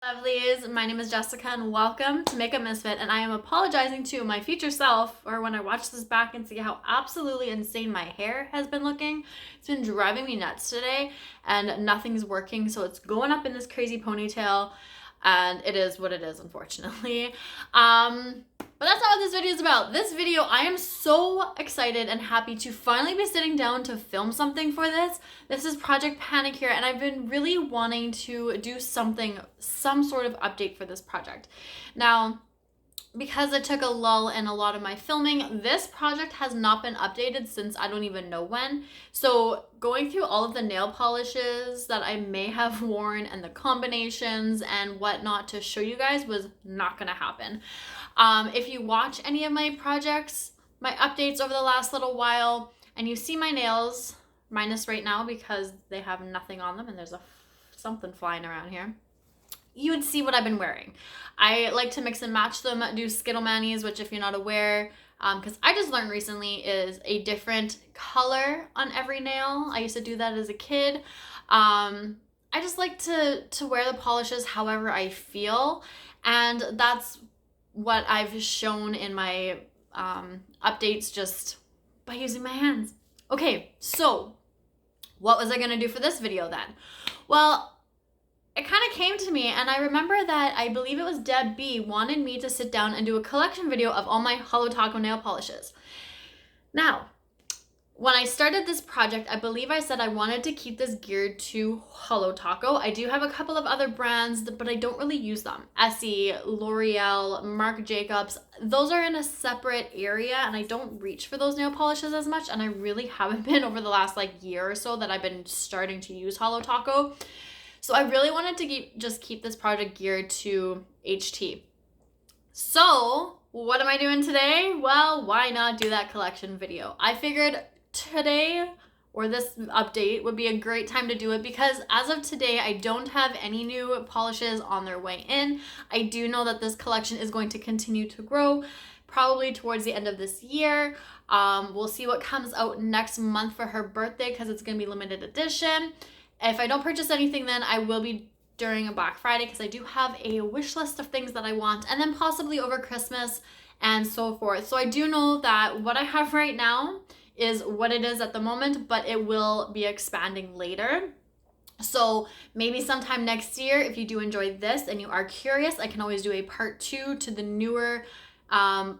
Lovelies, my name is Jessica and welcome to Makeup Misfit, and I am apologizing to my future self or when I watch this back and see how absolutely insane my hair has been looking. It's been driving me nuts today and nothing's working, so it's going up in this crazy ponytail and it is what it is, unfortunately. But that's not what this video is about. This video, I am so excited and happy to finally be sitting down to film something for this. This is Project PANicure, and I've been really wanting to do some sort of update for this project. Now, because I took a lull in a lot of my filming, this project has not been updated since I don't even know when. So going through all of the nail polishes that I may have worn and the combinations and whatnot to show you guys was not gonna happen. If you watch any of my projects, my updates over the last little while, and you see my nails, minus right now because they have nothing on them and there's something flying around here, you would see what I've been wearing. I like to mix and match them, do Skittle Manis, which if you're not aware, because I just learned recently is a different color on every nail. I used to do that as a kid. I just like to wear the polishes however I feel, and that's what I've shown in my updates just by using my hands. Okay, so what was I gonna do for this video then? Well, it kind of came to me, and I remember that I believe it was Deb B wanted me to sit down and do a collection video of all my Holo Taco nail polishes. Now, when I started this project, I believe I said I wanted to keep this geared to Holo Taco. I do have a couple of other brands, but I don't really use them. Essie, L'Oreal, Marc Jacobs, those are in a separate area, and I don't reach for those nail polishes as much, and I really haven't been over the last year or so that I've been starting to use Holo Taco. So I really wanted to just keep this project geared to HT. So what am I doing today? Well, why not do that collection video? I figured today or this update would be a great time to do it because as of today, I don't have any new polishes on their way in. I do know that this collection is going to continue to grow probably towards the end of this year. We'll see what comes out next month for her birthday because it's going to be limited edition. If I don't purchase anything, then I will be during a Black Friday because I do have a wish list of things that I want, and then possibly over Christmas and so forth. So I do know that what I have right now is what it is at the moment, but it will be expanding later. So maybe sometime next year, if you do enjoy this and you are curious, I can always do a part 2 to the newer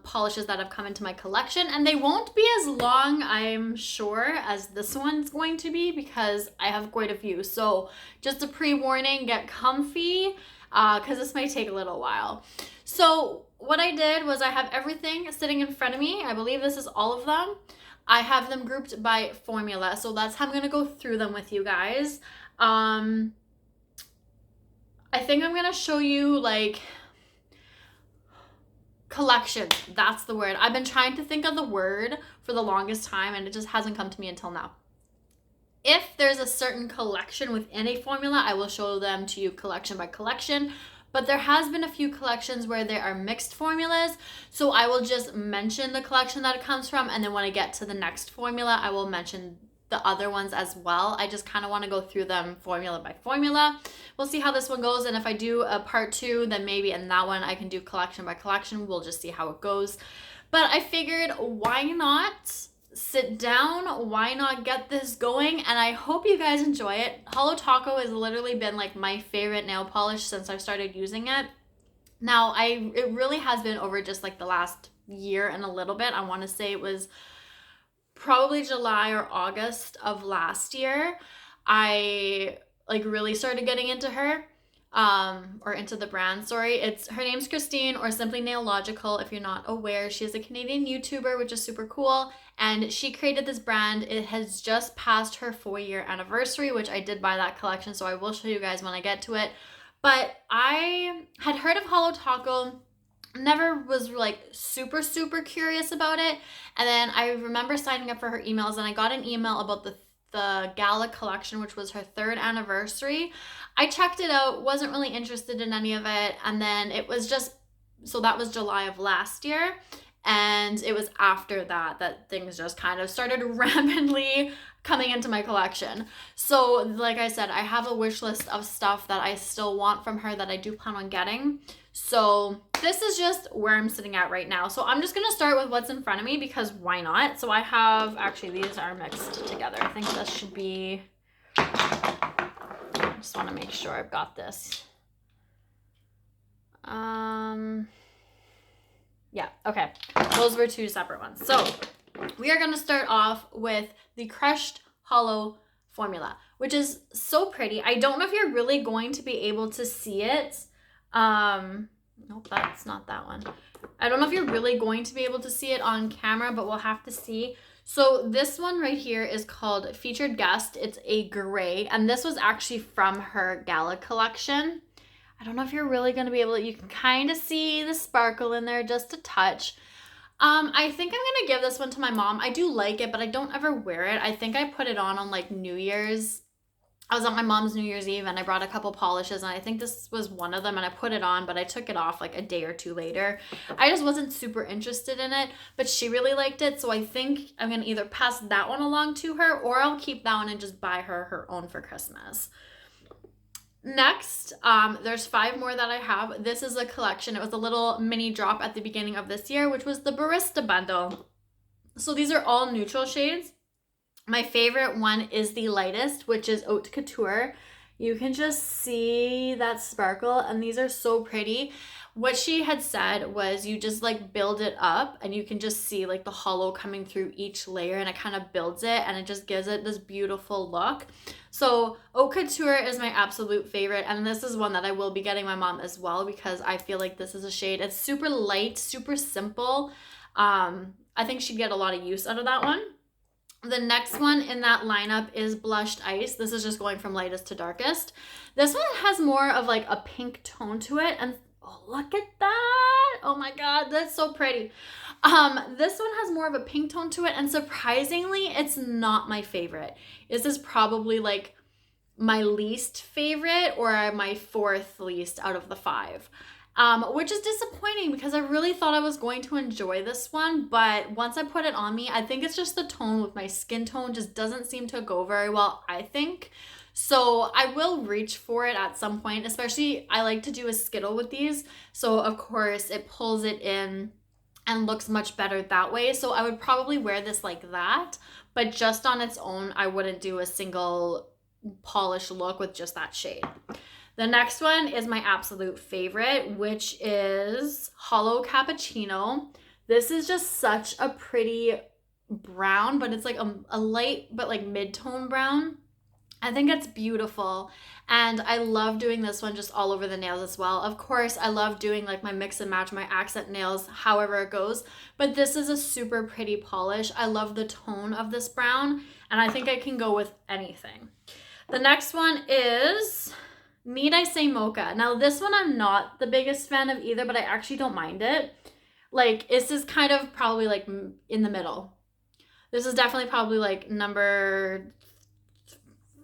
polishes that have come into my collection, and they won't be as long, I'm sure, as this one's going to be because I have quite a few. So just a pre-warning, get comfy because this might take a little while. So what I did was I have everything sitting in front of me. I believe this is all of them. I have them grouped by formula, so that's how I'm gonna go through them with you guys. I think I'm gonna show you collections, that's the word. I've been trying to think of the word for the longest time and it just hasn't come to me until now. If there's a certain collection within a formula, I will show them to you collection by collection, but there has been a few collections where there are mixed formulas, so I will just mention the collection that it comes from, and then when I get to the next formula, I will mention the other ones as well. I just kind of want to go through them formula by formula. We'll see how this one goes, and if I do a part 2, then maybe in that one I can do collection by collection. We'll just see how it goes. But I figured, why not sit down? Why not get this going? And I hope you guys enjoy it. Holo Taco has literally been my favorite nail polish since I've started using it. Now, it really has been over just the last year and a little bit. I want to say it was probably July or August of last year, I really started getting into her, or into the brand, sorry. Her name's Christine, or simply Nailogical if you're not aware. She is a Canadian YouTuber, which is super cool, and she created this brand. It has just passed her 4-year anniversary, which I did buy that collection, so I will show you guys when I get to it. But I had heard of Holo Taco, never was super curious about it, and then I remember signing up for her emails, and I got an email about the gala collection, which was her 3rd anniversary. I checked it out, wasn't really interested in any of it, and then it was just, so that was July of last year, and it was after that things just kind of started rampantly coming into my collection. So like I said, I have a wish list of stuff that I still want from her that I do plan on getting. So this is just where I'm sitting at right now. So I'm just going to start with what's in front of me because why not? So I have, actually these are mixed together. I think this should be, I just want to make sure I've got this. Yeah, okay. Those were two separate ones. So we are going to start off with the Crushed Holo formula, which is so pretty. I don't know if you're really going to be able to see it. Nope, that's not that one. I don't know if you're really going to be able to see it on camera, but we'll have to see. So this one right here is called Featured Guest. It's a gray, and this was actually from her Gala collection. I don't know if you're really going to be able to, you can kind of see the sparkle in there just a touch. I think I'm going to give this one to my mom. I do like it, but I don't ever wear it. I think I put it on like New Year's. I was at my mom's New Year's Eve and I brought a couple polishes and I think this was one of them and I put it on, but I took it off like a day or two later. I just wasn't super interested in it, but she really liked it. So I think I'm going to either pass that one along to her or I'll keep that one and just buy her own for Christmas. Next, there's 5 more that I have. This is a collection. It was a little mini drop at the beginning of this year, which was the Barista Bundle. So these are all neutral shades. My favorite one is the lightest, which is Haute Couture. You can just see that sparkle, and these are so pretty. What she had said was you just like build it up and you can just see like the holo coming through each layer, and it kind of builds it and it just gives it this beautiful look. So Haute Couture is my absolute favorite, and this is one that I will be getting my mom as well because I feel like this is a shade. It's super light, super simple. I think she'd get a lot of use out of that one. The next one in that lineup is Blushed Ice. This is just going from lightest to darkest. This one has more of like a pink tone to it, and oh, look at that. Oh my God, that's so pretty. This one has more of a pink tone to it, and surprisingly, it's not my favorite. This is probably like my least favorite or my 4th least out of the 5. Which is disappointing because I really thought I was going to enjoy this one, but once I put it on me, I think it's just the tone with my skin tone just doesn't seem to go very well, I think. So I will reach for it at some point, especially I like to do a Skittle with these. So of course it pulls it in and looks much better that way. So I would probably wear this like that, but just on its own, I wouldn't do a single polish look with just that shade. The next one is my absolute favorite, which is Holo Cappuccino. This is just such a pretty brown, but it's like a light but like mid-tone brown. I think it's beautiful, and I love doing this one just all over the nails as well. Of course, I love doing like my mix and match, my accent nails, however it goes, but this is a super pretty polish. I love the tone of this brown, and I think I can go with anything. The next one is Need I Say Mocha. Now this one I'm not the biggest fan of either, but I actually don't mind it. Like this is kind of probably like in the middle. This is definitely probably like number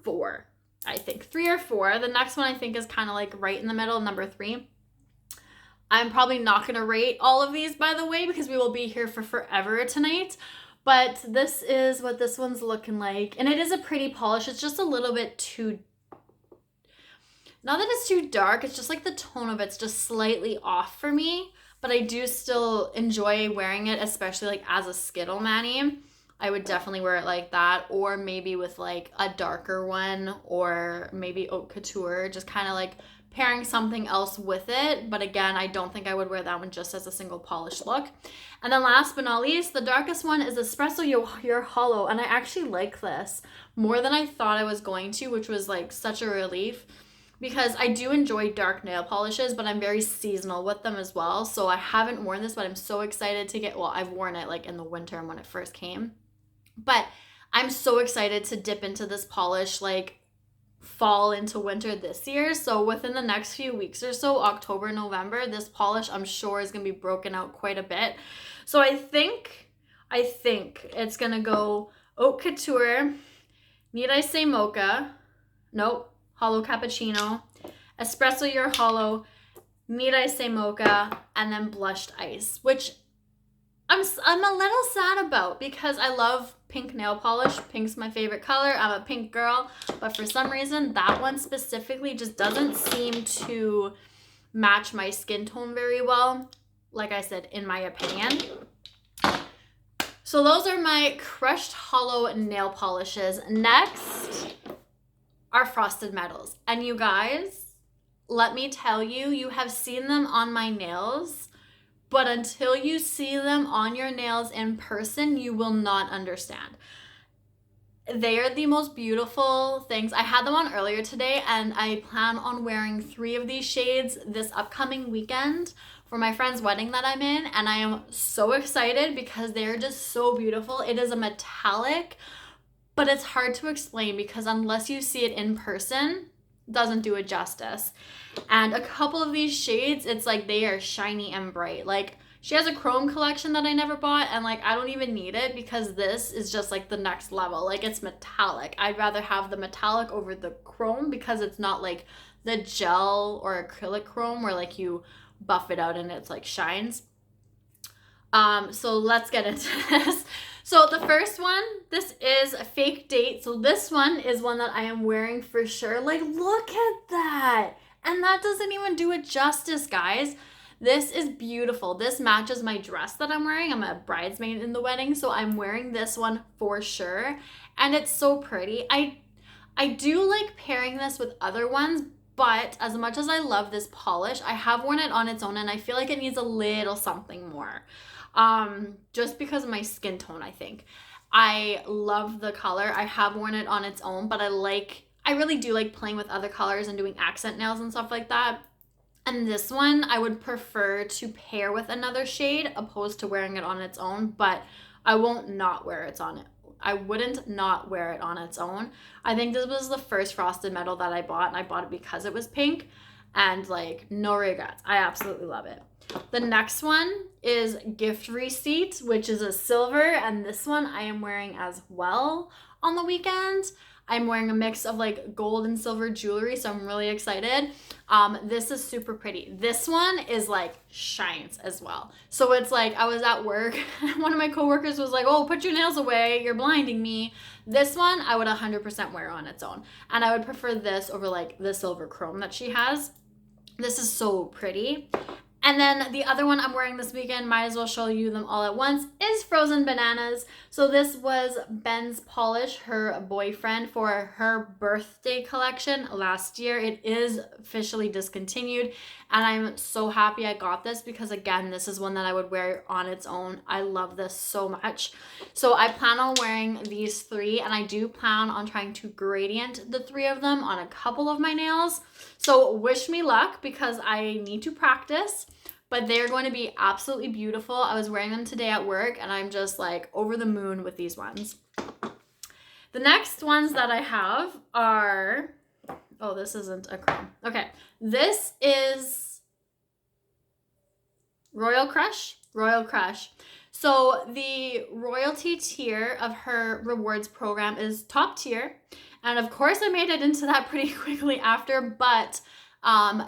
4, I think. 3 or 4. The next one I think is kind of like right in the middle, number 3. I'm probably not going to rate all of these, by the way, because we will be here for forever tonight. But this is what this one's looking like. And it is a pretty polish. It's just a little bit too, not that it's too dark, it's just like the tone of it's just slightly off for me. But I do still enjoy wearing it, especially like as a Skittle mani. I would definitely wear it like that, or maybe with like a darker one, or maybe Haute Couture, just kind of like pairing something else with it. But again, I don't think I would wear that one just as a single polished look. And then last but not least, the darkest one is Espresso Your Holo, and I actually like this more than I thought I was going to, which was like such a relief. Because I do enjoy dark nail polishes, but I'm very seasonal with them as well. So I haven't worn this, but I'm so excited to get, well, I've worn it like in the winter when it first came. But I'm so excited to dip into this polish like fall into winter this year. So within the next few weeks or so, October, November, this polish I'm sure is going to be broken out quite a bit. So I think it's going to go Haute Couture, Need I Say Mocha, nope, Holo Cappuccino, Espresso Your Holo, Need I Say Mocha, and then Blushed Ice, which I'm a little sad about, because I love pink nail polish. Pink's my favorite color. I'm a pink girl, but for some reason that one specifically just doesn't seem to match my skin tone very well. Like I said, in my opinion. So those are my crushed hollow nail polishes. Next are frosted metals. And you guys, let me tell you, you have seen them on my nails, but until you see them on your nails in person, you will not understand. They are the most beautiful things. I had them on earlier today, and I plan on wearing 3 of these shades this upcoming weekend for my friend's wedding that I'm in, and I am so excited because they're just so beautiful. It is a metallic, but it's hard to explain because unless you see it in person, it doesn't do it justice. And a couple of these shades, it's like they are shiny and bright. Like, she has a chrome collection that I never bought, and like I don't even need it because this is just like the next level. Like, it's metallic. I'd rather have the metallic over the chrome because it's not like the gel or acrylic chrome where like you buff it out and it's like shines. So let's get into this. So the first one, this is a fake date. So this one is one that I am wearing for sure. Like, look at that. And that doesn't even do it justice, guys. This is beautiful. This matches my dress that I'm wearing. I'm a bridesmaid in the wedding, so I'm wearing this one for sure. And it's so pretty. I do like pairing this with other ones, but as much as I love this polish, I have worn it on its own and I feel like it needs a little something more. Just because of my skin tone, I think. I love the color. I have worn it on its own, but I really do like playing with other colors and doing accent nails and stuff like that. And this one, I would prefer to pair with another shade opposed to wearing it on its own, but I won't not wear it on it. I wouldn't not wear it on its own. I think this was the first frosted metal that I bought, and I bought it because it was pink, and like, no regrets. I absolutely love it. The next one is Gift Receipt, which is a silver, and this one I am wearing as well on the weekend. I'm wearing a mix of like gold and silver jewelry, so I'm really excited. This is super pretty. This one is like shines as well. So it's like I was at work and one of my coworkers was like, "Oh, put your nails away, you're blinding me." This one I would 100% wear on its own. And I would prefer this over like the silver chrome that she has. This is so pretty. And then the other one I'm wearing this weekend, might as well show you them all at once, is Frozen Bananas. So this was Ben's polish, her boyfriend, for her birthday collection last year. It is officially discontinued, and I'm so happy I got this because, again, this is one that I would wear on its own. I love this so much. So I plan on wearing these 3, and I do plan on trying to gradient the 3 of them on a couple of my nails. So wish me luck because I need to practice. But they're going to be absolutely beautiful. I was wearing them today at work, and I'm just like over the moon with these ones. The next ones that I have are, oh, this isn't a chrome. Okay, this is Royal Crush. Royal Crush. So the royalty tier of her rewards program is top tier. And of course I made it into that pretty quickly after, but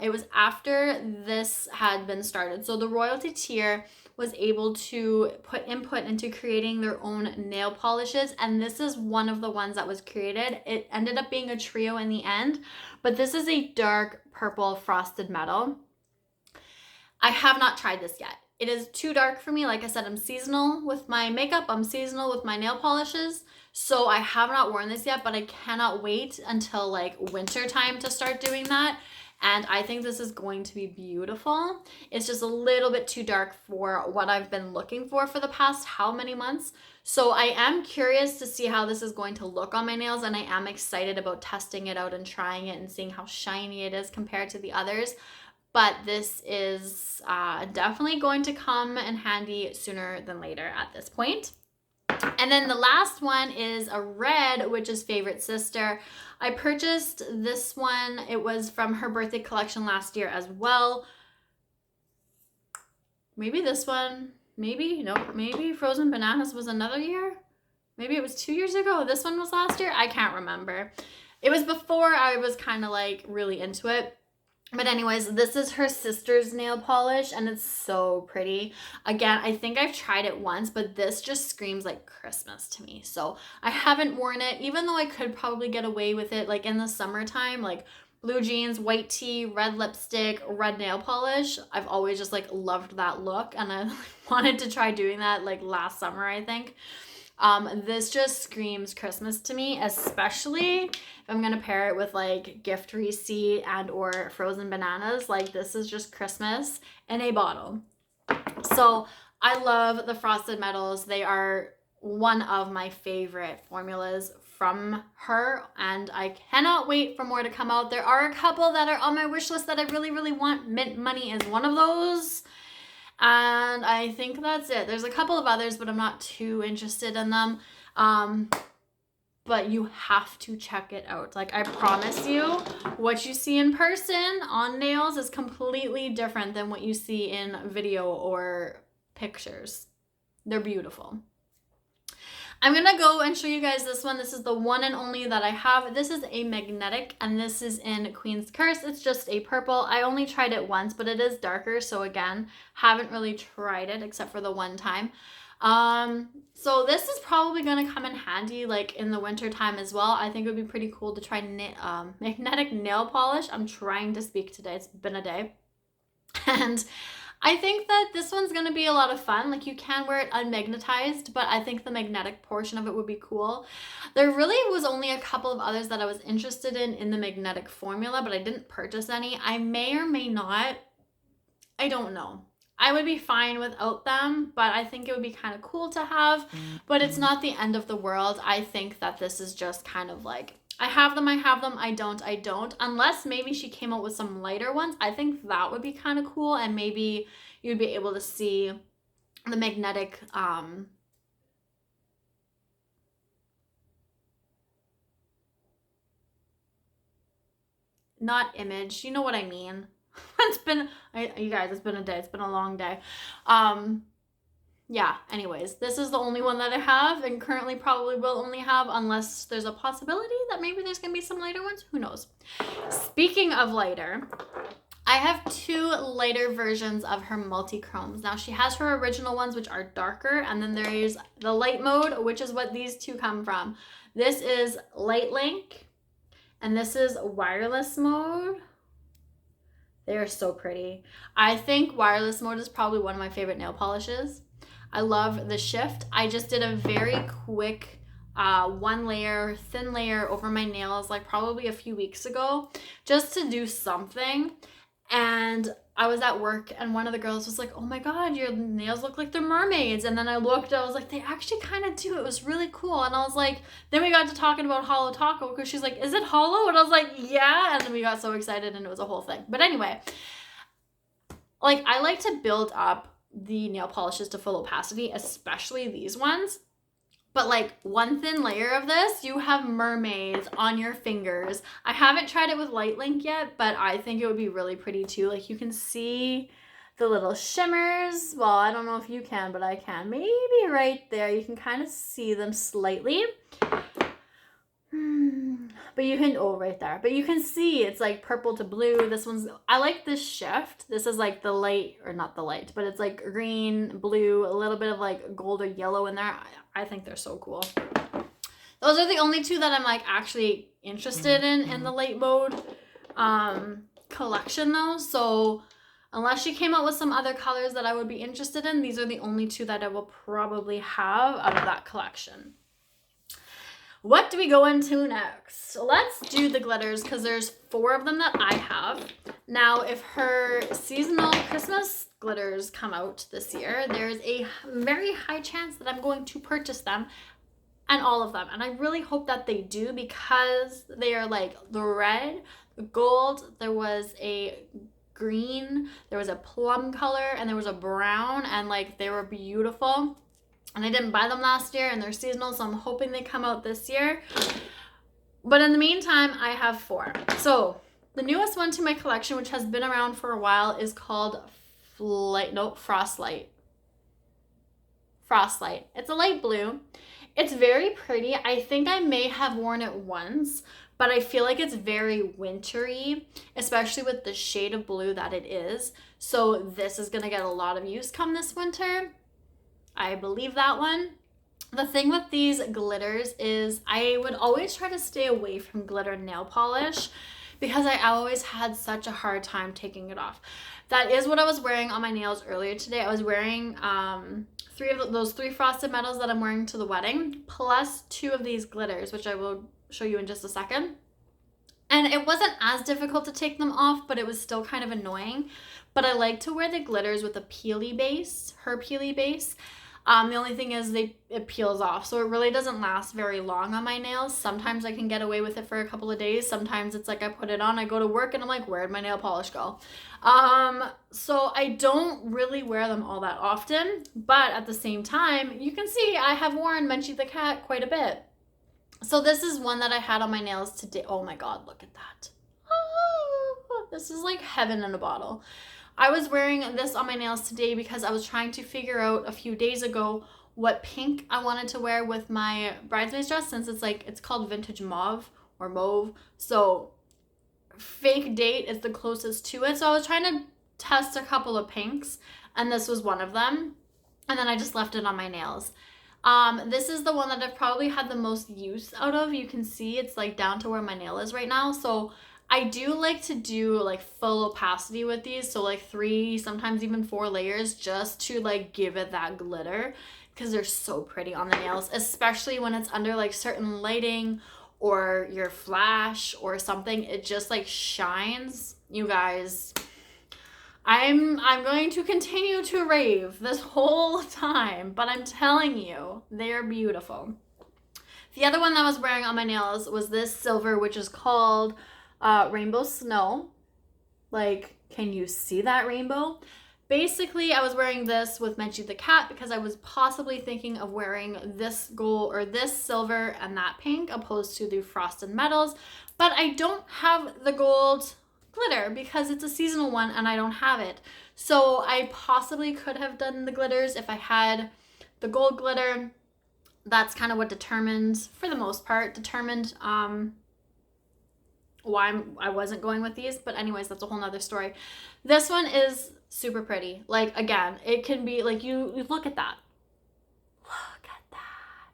it was after this had been started. So the royalty tier was able to put input into creating their own nail polishes, and this is one of the ones that was created. It ended up being a trio in the end, but this is a dark purple frosted metal. I have not tried this yet. It is too dark for me. Like I said, I'm seasonal with my makeup. I'm seasonal with my nail polishes. So I have not worn this yet, but I cannot wait until like winter time to start doing that. And I think this is going to be beautiful. It's just a little bit too dark for what I've been looking for the past how many months. So I am curious to see how this is going to look on my nails, and I am excited about testing it out and trying it and seeing how shiny it is compared to the others. But this is definitely going to come in handy sooner than later at this point. And then the last one is a red, which is Favorite Sister. I purchased this one. It was from her birthday collection last year as well. Maybe this one, maybe Frozen Bananas was another year. Maybe it was 2 years ago. This one was last year. I can't remember. It was before I was kind of like really into it. But anyways, this is her sister's nail polish and it's so pretty. Again, I think I've tried it once, but this just screams like Christmas to me. So I haven't worn it, even though I could probably get away with it like in the summertime, like blue jeans, white tee, red lipstick, red nail polish. I've always just like loved that look and I wanted to try doing that like last summer, I think. This just screams Christmas to me, especially if I'm gonna pair it with like gift receipt and or frozen bananas. Like this is just Christmas in a bottle. So I love the Frosted Metals. They are one of my favorite formulas from her and I cannot wait for more to come out. There are a couple that are on my wish list that I really, really want. Mint Money is one of those. And I think that's it. There's a couple of others, but I'm not too interested in them. But you have to check it out. Like I promise you, what you see in person on nails is completely different than what you see in video or pictures. They're beautiful. I'm gonna go and show you guys this one. This is the one and only that I have. This is a magnetic and this is in Queen's Curse. It's just a purple. I only tried it once, but it is darker. So again, haven't really tried it except for the one time. So this is probably gonna come in handy like in the winter time as well. I think it would be pretty cool to try magnetic nail polish. I'm trying to speak today. It's been a day. And I think that this one's going to be a lot of fun. Like you can wear it unmagnetized, but I think the magnetic portion of it would be cool. There really was only a couple of others that I was interested in the magnetic formula, but I didn't purchase any. I may or may not. I don't know. I would be fine without them, but I think it would be kind of cool to have, but it's not the end of the world. I think that this is just kind of like, I have them, I don't. Unless maybe she came out with some lighter ones. I think that would be kind of cool. And maybe you'd be able to see the magnetic, not image, you know what I mean? It's been, you guys, it's been a day. It's been a long day. Yeah, anyways, this is the only one that I have and currently probably will only have unless there's a possibility that maybe there's going to be some lighter ones. Who knows? Speaking of lighter, I have two lighter versions of her multi-chromes. Now, she has her original ones, which are darker, and then there is the light mode, which is what these two come from. This is Light Link, and this is wireless mode. They are so pretty. I think wireless mode is probably one of my favorite nail polishes. I love the shift. I just did a very quick one layer, thin layer over my nails like probably a few weeks ago just to do something. And I was at work and one of the girls was like, oh my God, your nails look like they're mermaids. And then I looked, I was like, they actually kind of do. It was really cool. And I was like, then we got to talking about Holo Taco because she's like, is it hollow? And I was like, yeah. And then we got so excited and it was a whole thing. But anyway, like I like to build up the nail polishes to full opacity, especially these ones. But like one thin layer of this, you have mermaids on your fingers. I haven't tried it with Light Link yet, but I think it would be really pretty too. Like you can see the little shimmers. Well, I don't know if you can, but I can. Maybe right there. You can kind of see them slightly. But you can, oh, right there. But you can see it's like purple to blue. This one's, I like this shift. This is like the light, or not the light, but it's like green, blue, a little bit of like gold or yellow in there. I think they're so cool. Those are the only two that I'm like actually interested in the light mode collection though. So unless she came out with some other colors that I would be interested in, these are the only two that I will probably have out of that collection. What do we go into next? Let's do the glitters because there's 4 of them that I have. Now, if her seasonal Christmas glitters come out this year, there's a very high chance that I'm going to purchase them and all of them. And I really hope that they do because they are like the red, the gold, there was a green, there was a plum color, and there was a brown, and like they were beautiful. And I didn't buy them last year and they're seasonal, so I'm hoping they come out this year. But in the meantime, I have 4. So the newest one to my collection, which has been around for a while, is called Frostlight. Frostlight. It's a light blue. It's very pretty. I think I may have worn it once, but I feel like it's very wintry, especially with the shade of blue that it is. So this is gonna get a lot of use come this winter. I believe that one. The thing with these glitters is I would always try to stay away from glitter nail polish because I always had such a hard time taking it off. That is what I was wearing on my nails earlier today. I was wearing those three frosted metals that I'm wearing to the wedding, plus 2 of these glitters, which I will show you in just a second. And it wasn't as difficult to take them off, but it was still kind of annoying. But I like to wear the glitters with a peely base, her peely base. The only thing is it peels off, so it really doesn't last very long on my nails. Sometimes I can get away with it for a couple of days. Sometimes it's like I put it on, I go to work, and I'm like, where'd my nail polish go? So I don't really wear them all that often, but at the same time, you can see I have worn Menchie the cat quite a bit. So this is one that I had on my nails today. Oh my God, look at that. Oh, this is like heaven in a bottle. I was wearing this on my nails today because I was trying to figure out a few days ago what pink I wanted to wear with my bridesmaid's dress, since it's called vintage mauve or mauve. So fake date is the closest to it. So I was trying to test a couple of pinks, and this was one of them. And then I just left it on my nails. This is the one that I've probably had the most use out of. You can see it's like down to where my nail is right now. So I do like to do like full opacity with these, so like 3, sometimes even 4 layers, just to like give it that glitter, because they're so pretty on the nails, especially when it's under like certain lighting or your flash or something. It just like shines. You guys, I'm going to continue to rave this whole time, but I'm telling you, they're beautiful. The other one that I was wearing on my nails was this silver, which is called Rainbow Snow. Like, can you see that rainbow? Basically, I was wearing this with Menchie the cat because I was possibly thinking of wearing this gold or this silver and that pink opposed to the frosted metals, but I don't have the gold glitter because it's a seasonal one and I don't have it. So I possibly could have done the glitters if I had the gold glitter. That's kind of what determined, for the most part, why I wasn't going with these. But anyways, that's a whole nother story. This one is super pretty. Like, again, it can be like, you look at that. Look at that.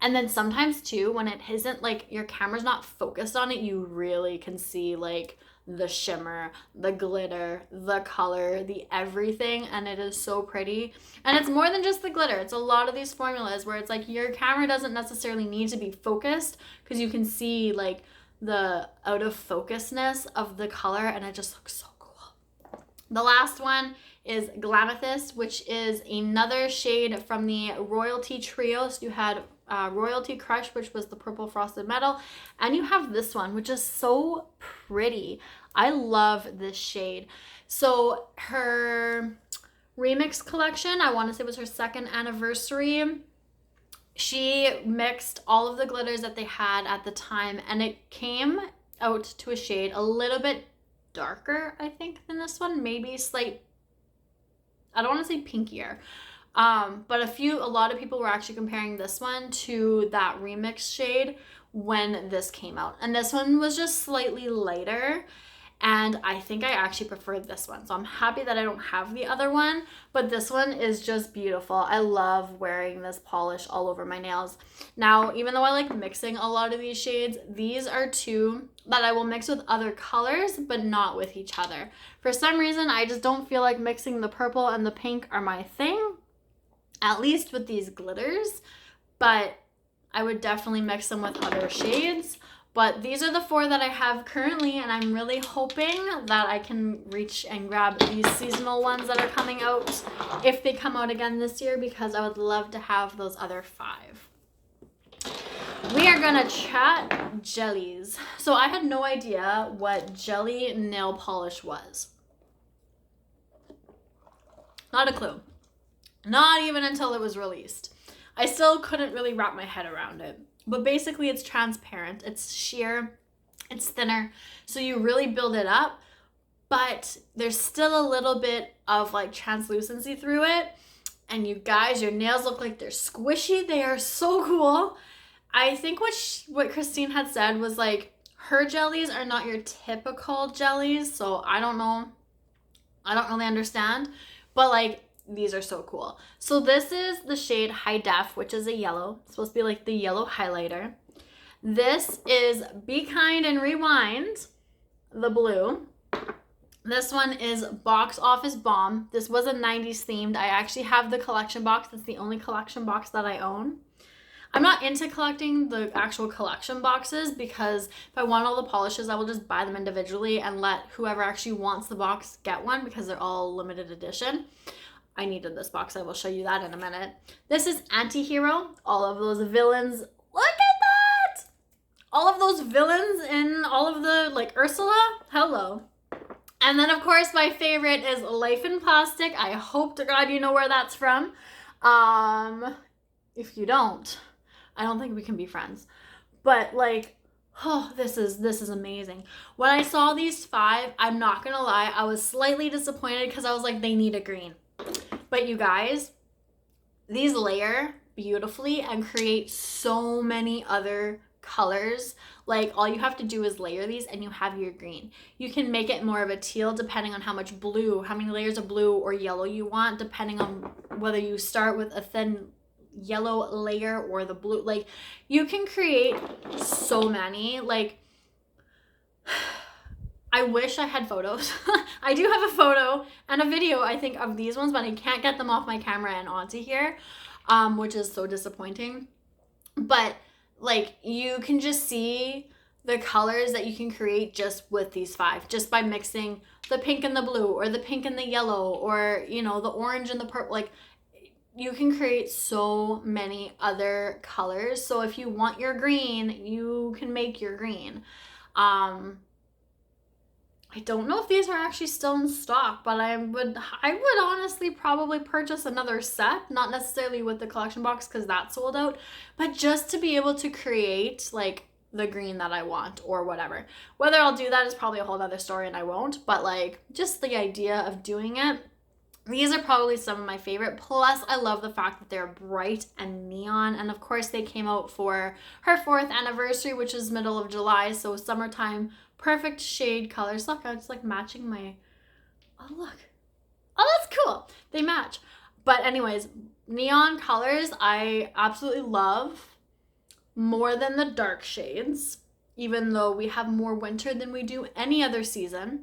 And then sometimes too, when it isn't like your camera's not focused on it, you really can see like the shimmer, the glitter, the color, the everything, and it is so pretty. And it's more than just the glitter. It's a lot of these formulas where it's like your camera doesn't necessarily need to be focused, because you can see like the out of focusness of the color, and it just looks so cool. The last one is Glamethyst, which is another shade from the Royalty Trio. So you had Royalty Crush, which was the purple frosted metal, and you have this one, which is so pretty. I love this shade. So her remix collection, I want to say, was her 2nd anniversary. She mixed all of the glitters that they had at the time, and it came out to a shade a little bit darker, I think, than this one. Maybe slight, I don't want to say pinkier. But a lot of people were actually comparing this one to that remix shade when this came out. And this one was just slightly lighter, and I think I actually preferred this one. So I'm happy that I don't have the other one, but this one is just beautiful. I love wearing this polish all over my nails. Now, even though I like mixing a lot of these shades, these are 2 that I will mix with other colors, but not with each other. For some reason, I just don't feel like mixing the purple and the pink are my thing, at least with these glitters, but I would definitely mix them with other shades. But these are the 4 that I have currently, and I'm really hoping that I can reach and grab these seasonal ones that are coming out if they come out again this year, because I would love to have those other 5. We are gonna chat jellies. So I had no idea what jelly nail polish was. Not a clue. Not even until it was released. I still couldn't really wrap my head around it. But basically, it's transparent, it's sheer, it's thinner, so you really build it up, but there's still a little bit of like translucency through it. And you guys, your nails look like they're squishy. They are so cool. I think what Christine had said was like, Her jellies are not your typical jellies, so I don't know. I don't really understand, but like these are so cool. So this is the shade High Def, which is a yellow. It's supposed to be like the yellow highlighter. This is Be Kind and Rewind, the blue. This one is Box Office Bomb. This was a 90s themed. I actually have the collection box. It's the only collection box that I own. I'm not into collecting the actual collection boxes because if I want all the polishes, I will just buy them individually and let whoever actually wants the box get one because they're all limited edition. I needed this box. I will show you that in a minute. This is Anti-Hero. All of those villains. Look at that! All of those villains in all of the, like, Ursula. Hello. And then, of course, my favorite is Life in Plastic. I hope to God you know where that's from. If you don't, I don't think we can be friends. But, like, oh, this is amazing. When I saw these 5, I'm not going to lie, I was slightly disappointed because I was like, they need a green. But you guys, these layer beautifully and create so many other colors. Like, all you have to do is layer these and you have your green. You can make it more of a teal depending on how much blue, how many layers of blue or yellow you want, depending on whether you start with a thin yellow layer or the blue. Like, you can create so many. Like, I wish I had photos. I do have a photo and a video, I think, of these ones, but I can't get them off my camera and onto here, which is so disappointing. But like, you can just see the colors that you can create just with these 5, just by mixing the pink and the blue or the pink and the yellow or, you know, the orange and the purple. Like, you can create so many other colors. So if you want your green, you can make your green. I don't know if these are actually still in stock, but I would honestly probably purchase another set, not necessarily with the collection box because that's sold out, but just to be able to create like the green that I want or whatever. Whether I'll do that is probably a whole other story and I won't, but like just the idea of doing it. These are probably some of my favorite. Plus, I love the fact that they're bright and neon. And of course, they came out for her 4th anniversary, which is middle of July. So summertime, perfect shade colors. Look, it's like matching my, oh, look. Oh, that's cool. They match. But anyways, neon colors, I absolutely love more than the dark shades, even though we have more winter than we do any other season.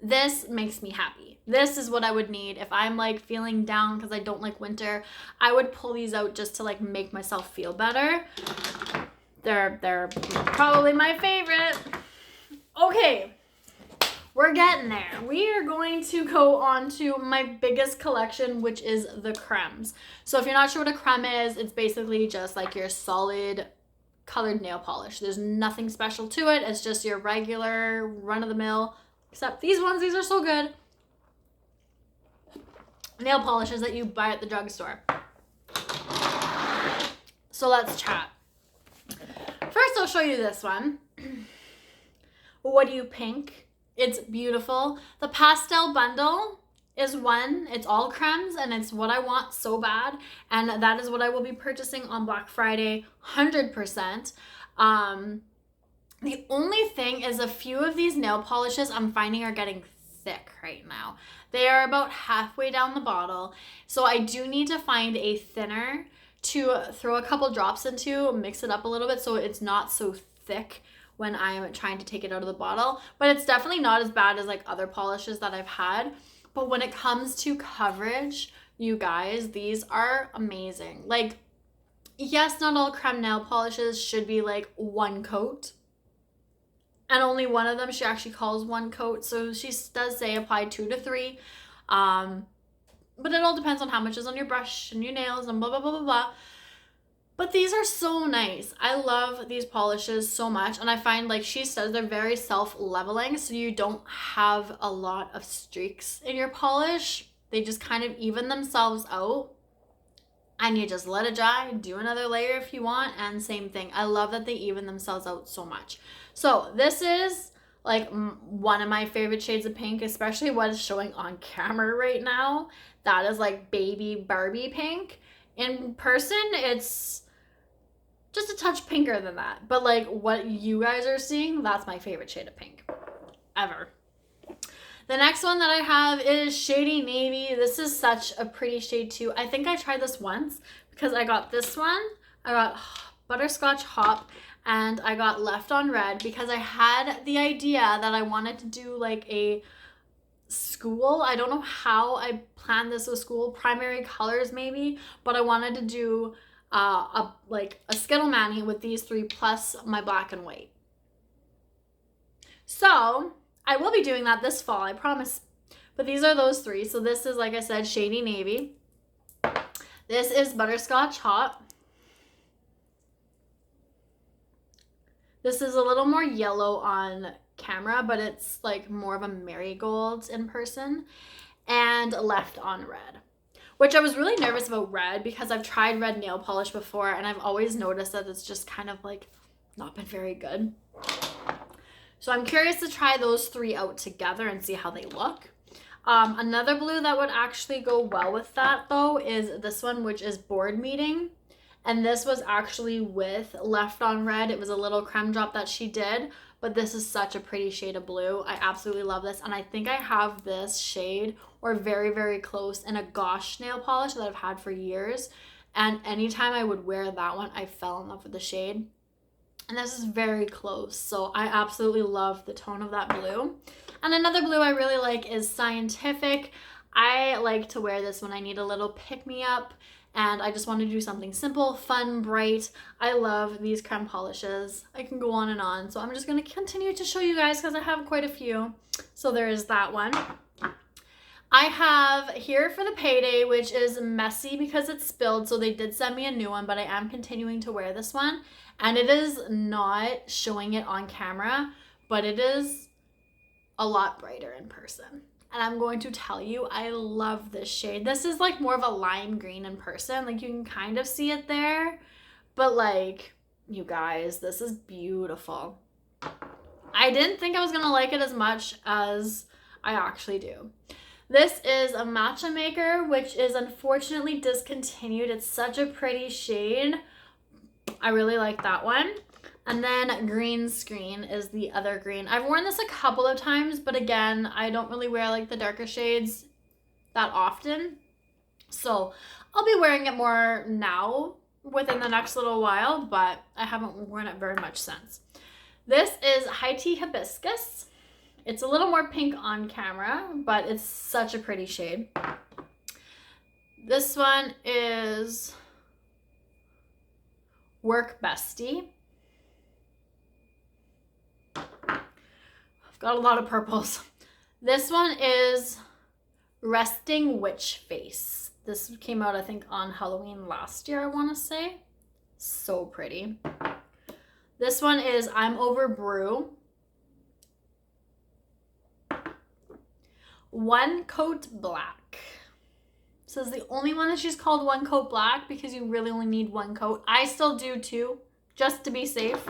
This makes me happy. This is what I would need if I'm like feeling down because I don't like winter. I would pull these out just to like make myself feel better. They're probably my favorite. Okay, we're getting there. We are going to go on to my biggest collection, which is the cremes. So if you're not sure what a creme is, it's basically just like your solid colored nail polish. There's nothing special to it. It's just your regular run-of-the-mill, except these ones. These are so good. Nail polishes that you buy at the drugstore. So let's chat. First, I'll show you this one. What Do You Pink? It's beautiful. The pastel bundle is one. It's all cremes and it's what I want so bad. And that is what I will be purchasing on Black Friday, 100%. The only thing is a few of these nail polishes I'm finding are getting thick right now. They are about halfway down the bottle. So I do need to find a thinner to throw a couple drops into, mix it up a little bit so it's not so thick when I'm trying to take it out of the bottle. But it's definitely not as bad as like other polishes that I've had. But when it comes to coverage, you guys, these are amazing. Like, yes, not all creme nail polishes should be like one coat. And only one of them she actually calls one coat. So she does say apply 2 to 3. But it all depends on how much is on your brush and your nails and blah, blah, blah, blah, blah. But these are so nice. I love these polishes so much. And I find, like she says, they're very self-leveling. So you don't have a lot of streaks in your polish. They just kind of even themselves out. And you just let it dry, do another layer if you want, and same thing. I love that they even themselves out so much. So this is like one of my favorite shades of pink, especially what is showing on camera right now. That is like baby Barbie pink. In person, it's just a touch pinker than that. But like what you guys are seeing, that's my favorite shade of pink ever. The next one that I have is Shady Navy. This is such a pretty shade too. I think I tried this once because I got this one. I got Butterscotch Hop and I got Left on Red because I had the idea that I wanted to do like a school. I don't know how I planned this with school, primary colors maybe, but I wanted to do a Skittle Mani with these three plus my black and white. So I will be doing that this fall, I promise. But these are those three. So this is, like I said, Shady Navy. This is Butterscotch Hot. This is a little more yellow on camera, but it's like more of a marigold in person. And Left on Red, which I was really nervous about red because I've tried red nail polish before and I've always noticed that it's just kind of like not been very good. So I'm curious to try those three out together and see how they look. Another blue that would actually go well with that though is this one, which is Board Meeting. And this was actually with Left on Red. It was a little creme drop that she did, but this is such a pretty shade of blue. I absolutely love this. And I think I have this shade or very, very close in a Gosh nail polish that I've had for years. And anytime I would wear that one, I fell in love with the shade. And this is very close. So I absolutely love the tone of that blue. And another blue I really like is Scientific. I like to wear this when I need a little pick-me-up and I just want to do something simple, fun, bright. I love these creme polishes. I can go on and on. So I'm just going to continue to show you guys because I have quite a few. So there is that one. I have Here for the Payday, which is messy because it's spilled. So they did send me a new one, but I am continuing to wear this one. And it is not showing it on camera, but it is a lot brighter in person. And I'm going to tell you, I love this shade. This is like more of a lime green in person. Like you can kind of see it there, but like you guys, this is beautiful. I didn't think I was gonna like it as much as I actually do. This is a Matcha Maker, which is unfortunately discontinued. It's such a pretty shade. I really like that one. And then Green Screen is the other green. I've worn this a couple of times, but again, I don't really wear like the darker shades that often. So I'll be wearing it more now within the next little while, but I haven't worn it very much since. This is High Tea Hibiscus. It's a little more pink on camera, but it's such a pretty shade. This one is Work Bestie. I've got a lot of purples. This one is Resting Witch Face. This came out, I think, on Halloween last year, I want to say. So pretty. This one is I'm Over Brew. One Coat Black. This is the only one that she's called One Coat Black because you really only need one coat. I still do too, just to be safe,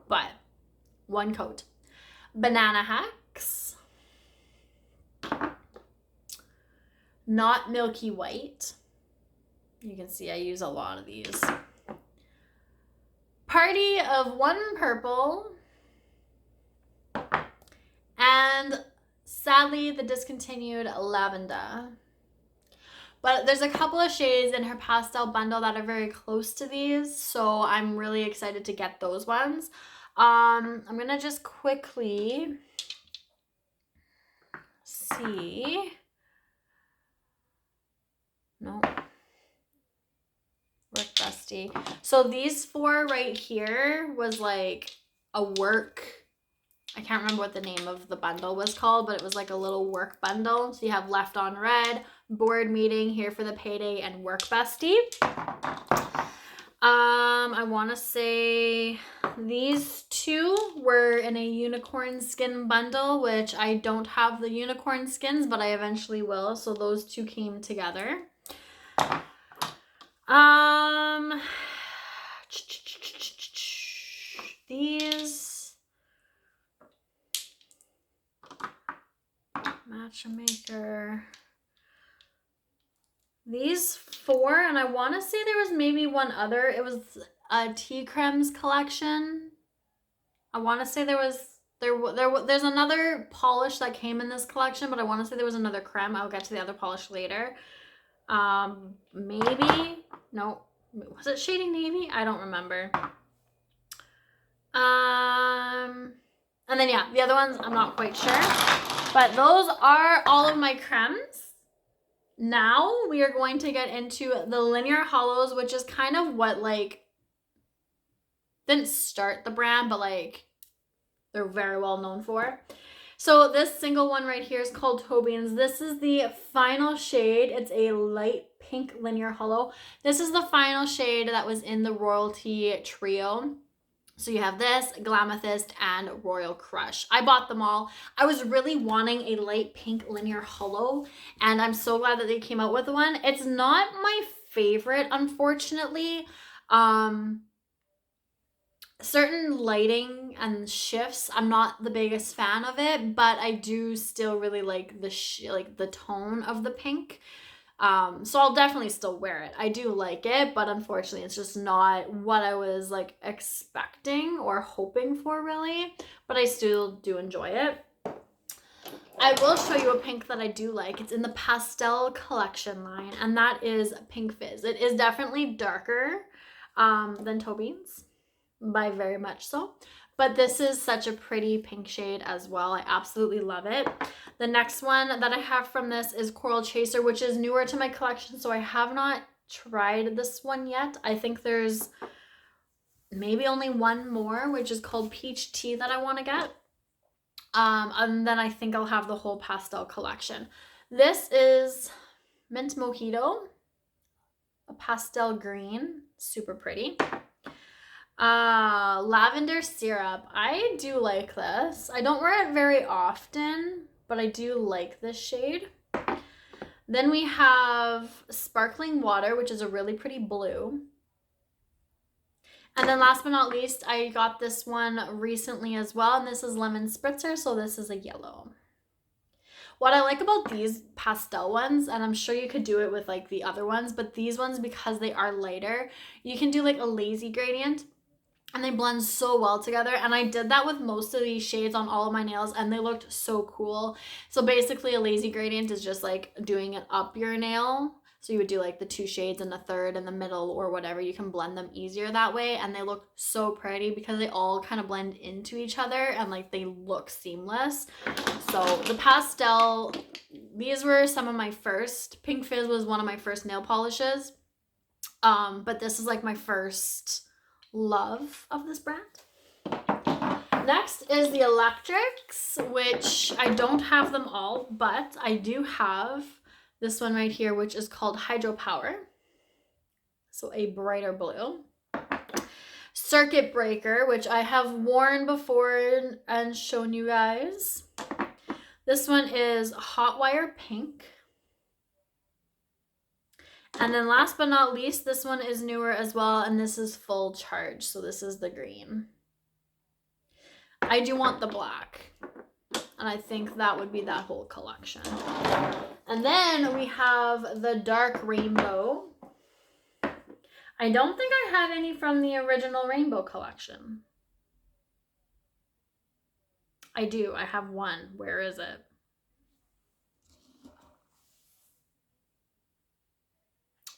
but one coat. Banana Hacks. Not Milky White. You can see I use a lot of these. Party of One Purple. And sadly, the discontinued Lavender. But there's a couple of shades in her pastel bundle that are very close to these, so I'm really excited to get those ones. I'm gonna just quickly see. No. Work Bestie. So these four right here was like a work. I can't remember what the name of the bundle was called, but it was like a little work bundle. So you have Left on Red, Board Meeting, Here for the Payday, and Work Bestie. I want to say these two were in a unicorn skin bundle, which I don't have the unicorn skins, but I eventually will. So those two came together. These Matcha Maker. These four, and I want to say there was maybe one other. It was a tea creams collection. I want to say there's another polish that came in this collection, but I want to say there was another creme. I'll get to the other polish later. Maybe, no, was it Shady Navy? I don't remember. And then yeah, the other ones I'm not quite sure, but those are all of my cremes. Now we are going to get into the linear holos, which is kind of what like didn't start the brand, but like they're very well known for. So this single one right here is called Toe Beans. This is the final shade. It's a light pink linear holo. This is the final shade that was in the Royalty trio. So you have this, Glamethyst, and Royal Crush. I bought them all. I was really wanting a light pink linear holo, and I'm so glad that they came out with one. It's not my favorite, unfortunately. Certain lighting and shifts, I'm not the biggest fan of it, but I do still really like the tone of the pink. So I'll definitely still wear it. I do like it, but unfortunately it's just not what I was like expecting or hoping for really, but I still do enjoy it. I will show you a pink that I do like. It's in the pastel collection line, and that is Pink Fizz. It is definitely darker than Toe Beans, by very much so. But this is such a pretty pink shade as well. I absolutely love it. The next one that I have from this is Coral Chaser, which is newer to my collection, so I have not tried this one yet. I think there's maybe only one more, which is called Peach Tea, that I want to get. And then I think I'll have the whole pastel collection. This is Mint Mojito, a pastel green, super pretty. Lavender Syrup. I do like this. I don't wear it very often, but I do like this shade. Then we have Sparkling Water, which is a really pretty blue. And then last but not least, I got this one recently as well, and this is Lemon Spritzer, so this is a yellow. What I like about these pastel ones, and I'm sure you could do it with like the other ones, but these ones, because they are lighter, you can do like a lazy gradient, and they blend so well together. And I did that with most of these shades on all of my nails, and they looked so cool. So basically a lazy gradient is just like doing it up your nail. So you would do like the two shades and the third in the middle or whatever. You can blend them easier that way, and they look so pretty because they all kind of blend into each other and like they look seamless. So the pastel, these were some of my first. Pink Fizz was one of my first nail polishes. But this is like my first love of this brand. Next is the Electrics, which I don't have them all, but I do have this one right here, which is called Hydro Power. So a brighter blue. Circuit Breaker, which I have worn before and shown you guys. This one is Hot Wire Pink. And then last but not least, this one is newer as well, and this is Full Charge. So this is the green. I do want the black, and I think that would be that whole collection. And then we have the Dark Rainbow. I don't think I have any from the original Rainbow collection. I do. I have one. Where is it?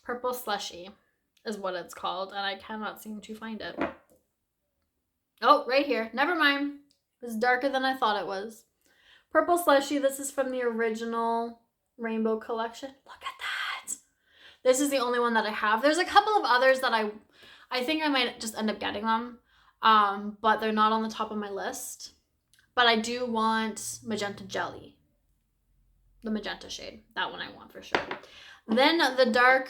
Purple Slushy is what it's called, and I cannot seem to find it. Oh, right here. Never mind. It was darker than I thought it was. Purple Slushy. This is from the original Rainbow collection. Look at that. This is the only one that I have. There's a couple of others that I think I might just end up getting them, but they're not on the top of my list. But I do want Magenta Jelly. The magenta shade. That one I want for sure. Then the dark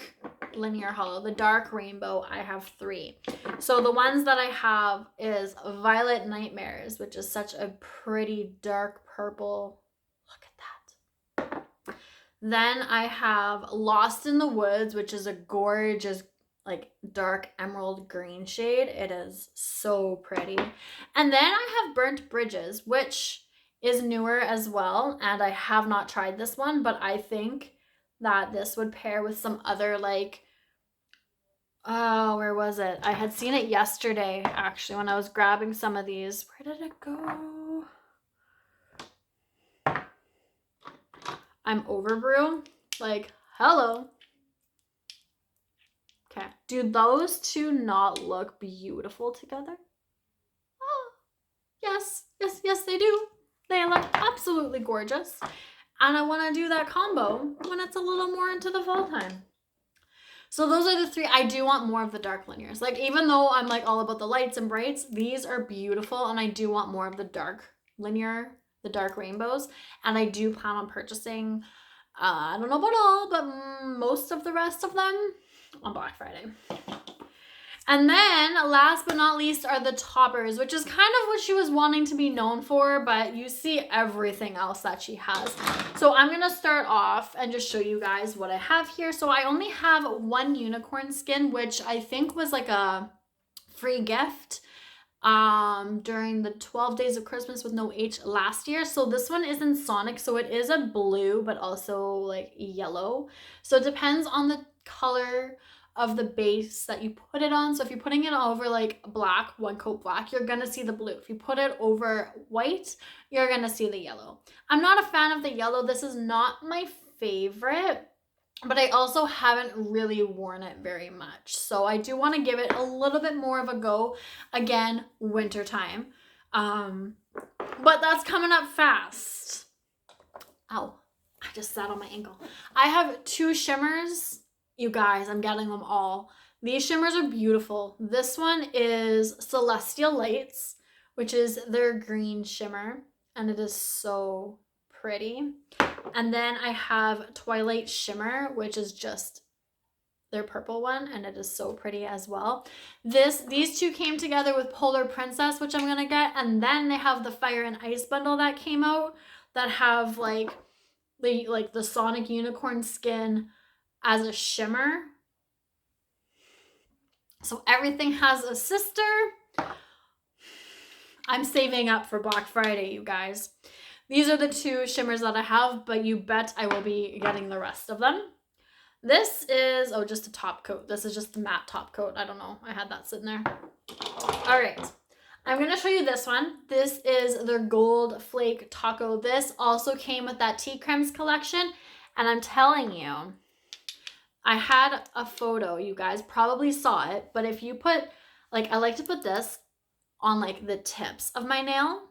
linear holo, the Dark Rainbow, I have 3. So the ones that I have is Violet Nightmares, which is such a pretty dark purple. Look at that. Then I have Lost in the Woods, which is a gorgeous like dark emerald green shade. It is so pretty. And then I have Burnt Bridges, which is newer as well, and I have not tried this one, but I think that this would pair with some other like Oh, where was it? I had seen it yesterday, actually, when I was grabbing some of these. Where did it go? I'm over brew. Like, hello. Okay. Do those two not look beautiful together? Oh, yes. Yes, yes, they do. They look absolutely gorgeous. And I want to do that combo when it's a little more into the fall time. So those are the three. I do want more of the dark linears. Like, even though I'm like all about the lights and brights, these are beautiful. And I do want more of the dark linear, the dark rainbows. And I do plan on purchasing, I don't know about all, but most of the rest of them on Black Friday. And then last but not least are the toppers, which is kind of what she was wanting to be known for, but you see everything else that she has. So I'm going to start off and just show you guys what I have here. So I only have one unicorn skin, which I think was like a free gift during the 12 days of Christmas with no H last year. So this one is in Sonic, so it is a blue but also like yellow. So it depends on the color of the base that you put it on. So if you're putting it over like black, one coat black, you're gonna see the blue. If you put it over white, you're gonna see the yellow. I'm not a fan of the yellow. This is not my favorite, but I also haven't really worn it very much. So I do want to give it a little bit more of a go. Again, winter time. But that's coming up fast. Ow, I just sat on my ankle. I have two shimmers. You guys, I'm getting them all. These shimmers are beautiful. This one is Celestial Lights, which is their green shimmer, and it is so pretty. And then I have Twilight Shimmer, which is just their purple one, and it is so pretty as well. These two came together with Polar Princess, which I'm gonna get, and then they have the Fire and Ice bundle that came out that have like the Sonic Unicorn skin as a shimmer. So everything has a sister. I'm saving up for Black Friday, you guys. These are the two shimmers that I have, but you bet I will be getting the rest of them. This is, oh, just a top coat. This is just the matte top coat. I don't know. I had that sitting there. All right. I'm going to show you this one. This is their Gold Flake Taco. This also came with that Tea Creams collection. And I'm telling you, I had a photo. You guys probably saw it. But if you put, like, I like to put this on, like, the tips of my nail.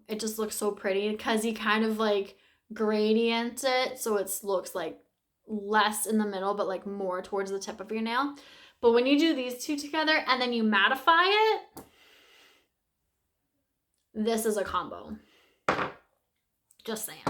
It just looks so pretty because you kind of, like, gradient it so it looks like less in the middle but like more towards the tip of your nail. But when you do these two together and then you mattify it, this is a combo. Just saying.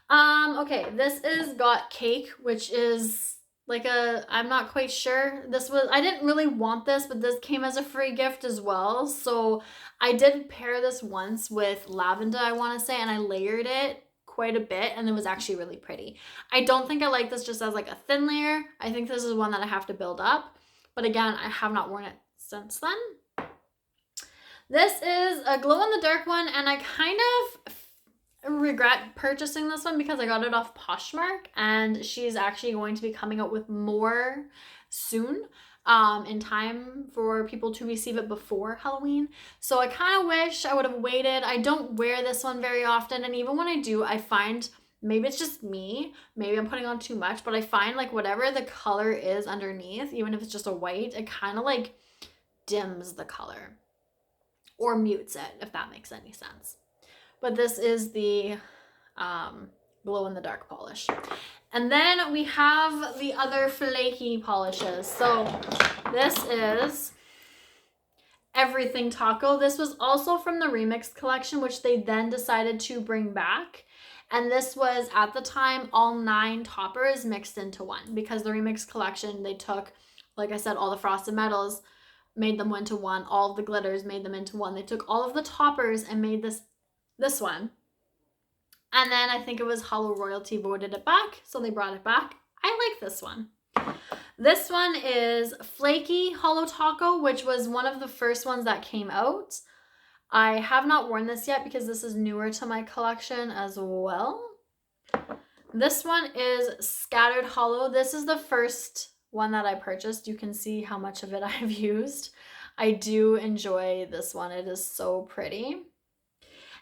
Okay, this is Got Cake, which is like I'm not quite sure. I didn't really want this, but this came as a free gift as well. So I did pair this once with lavender, I want to say, and I layered it quite a bit, and it was actually really pretty. I don't think I like this just as like a thin layer. I think this is one that I have to build up. But again, I have not worn it since then. This is a glow-in-the-dark one, and I kind of regret purchasing this one because I got it off Poshmark, and she's actually going to be coming out with more soon in time for people to receive it before Halloween. So I kind of wish I would have waited. I don't wear this one very often, and even when I do, I find, maybe it's just me, maybe I'm putting on too much, but I find like whatever the color is underneath, even if it's just a white, it kind of like dims the color or mutes it, if that makes any sense. But this is the glow-in-the-dark polish. And then we have the other flaky polishes. So this is Everything Taco. This was also from the Remix collection, which they then decided to bring back. And this was, at the time, all 9 toppers mixed into one. Because the Remix collection, they took, like I said, all the Frosted Metals, made them into one. All of the glitters, made them into one. They took all of the toppers and made this one. And then I think it was Hollow Royalty voted it back, so they brought it back. I like this one. This one is Flaky Holo Taco, which was one of the first ones that came out. I have not worn this yet because this is newer to my collection as well. This one is Scattered Hollow. This is the first one that I purchased. You can see how much of it I've used. I do enjoy this one. It is so pretty.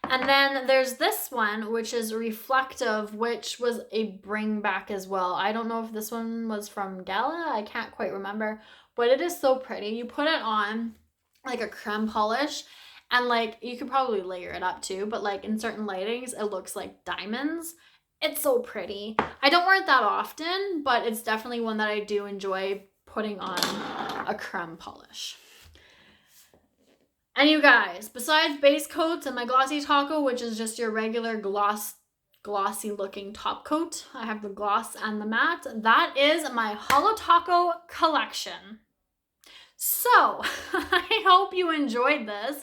And then there's this one, which is Reflective, which was a bring back as well. I don't know if this one was from Gala. I can't quite remember, but it is so pretty. You put it on like a creme polish, and like you could probably layer it up too, but like in certain lightings, it looks like diamonds. It's so pretty. I don't wear it that often, but it's definitely one that I do enjoy putting on a creme polish. And you guys, besides base coats and my Glossy Taco, which is just your regular glossy looking top coat, I have the gloss and the matte. That is my Holo Taco collection. So I hope you enjoyed this.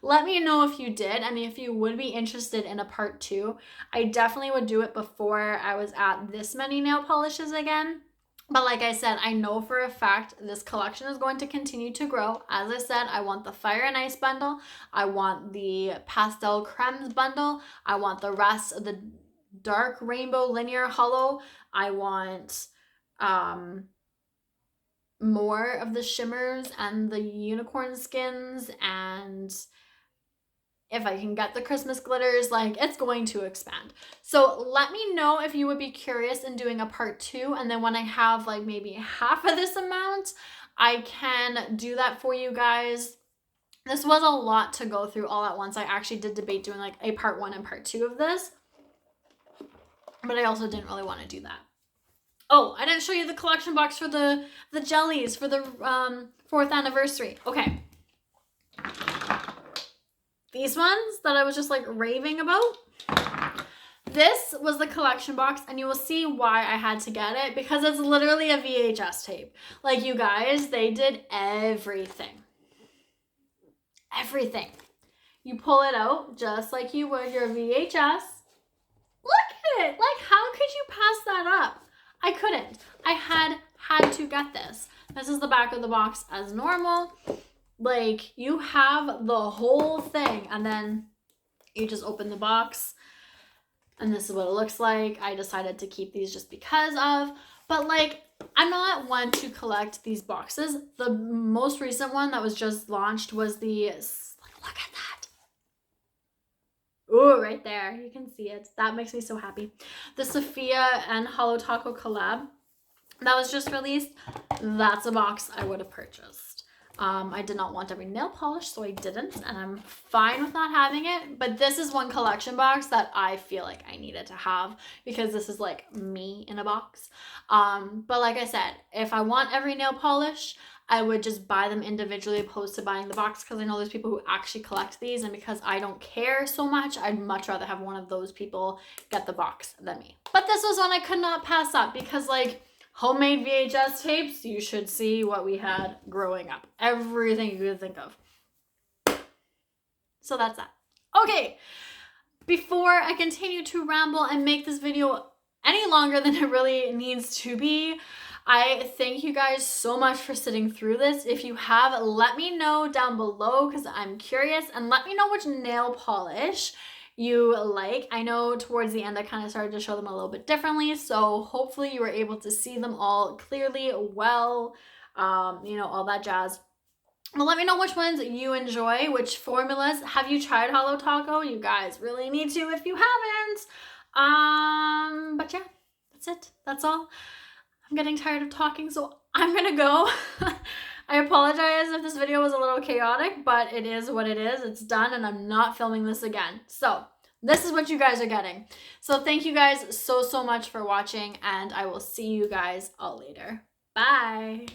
Let me know if you did, and if you would be interested in a part 2. I definitely would do it before I was at this many nail polishes again. But like I said, I know for a fact this collection is going to continue to grow. As I said, I want the Fire and Ice bundle. I want the Pastel Cremes bundle. I want the rest of the Dark Rainbow Linear Holo. I want more of the shimmers and the unicorn skins, and if I can get the Christmas glitters, like it's going to expand. So let me know if you would be curious in doing a part 2. And then when I have like maybe half of this amount, I can do that for you guys. This was a lot to go through all at once. I actually did debate doing like a part 1 and part 2 of this, but I also didn't really want to do that. Oh, I didn't show you the collection box for the jellies for the 4th anniversary. Okay. These ones that I was just like raving about. This was the collection box, and you will see why I had to get it, because it's literally a VHS tape. Like, you guys, they did everything. Everything. You pull it out just like you would your VHS. Look at it. Like, how could you pass that up? I couldn't. I had to get this. This is the back of the box as normal. Like, you have the whole thing, and then you just open the box, and this is what it looks like. I decided to keep these just because of, but like, I'm not one to collect these boxes. The most recent one that was just launched was the, look at that. Oh, right there. You can see it. That makes me so happy. The Sophia and Holo Taco collab that was just released. That's a box I would have purchased. I did not want every nail polish, so I didn't, and I'm fine with not having it. But this is one collection box that I feel like I needed to have, because this is like me in a box. But like I said, if I want every nail polish, I would just buy them individually opposed to buying the box, because I know there's people who actually collect these, and because I don't care so much, I'd much rather have one of those people get the box than me. But this was one I could not pass up, because like, homemade VHS tapes, you should see what we had growing up. Everything you could think of. So that's that. Okay, before I continue to ramble and make this video any longer than it really needs to be, I thank you guys so much for sitting through this. If you have, let me know down below, because I'm curious, and let me know which nail polish you like. I know towards the end I kind of started to show them a little bit differently, so hopefully you were able to see them all clearly, well, you know, all that jazz. But let me know which ones you enjoy, which formulas. Have you tried Holo Taco? You guys really need to if you haven't. But yeah, that's it. That's all. I'm getting tired of talking, so I'm gonna go. I apologize if this video was a little chaotic, but it is what it is. It's done, and I'm not filming this again. So this is what you guys are getting. So thank you guys so much for watching, and I will see you guys all later. Bye.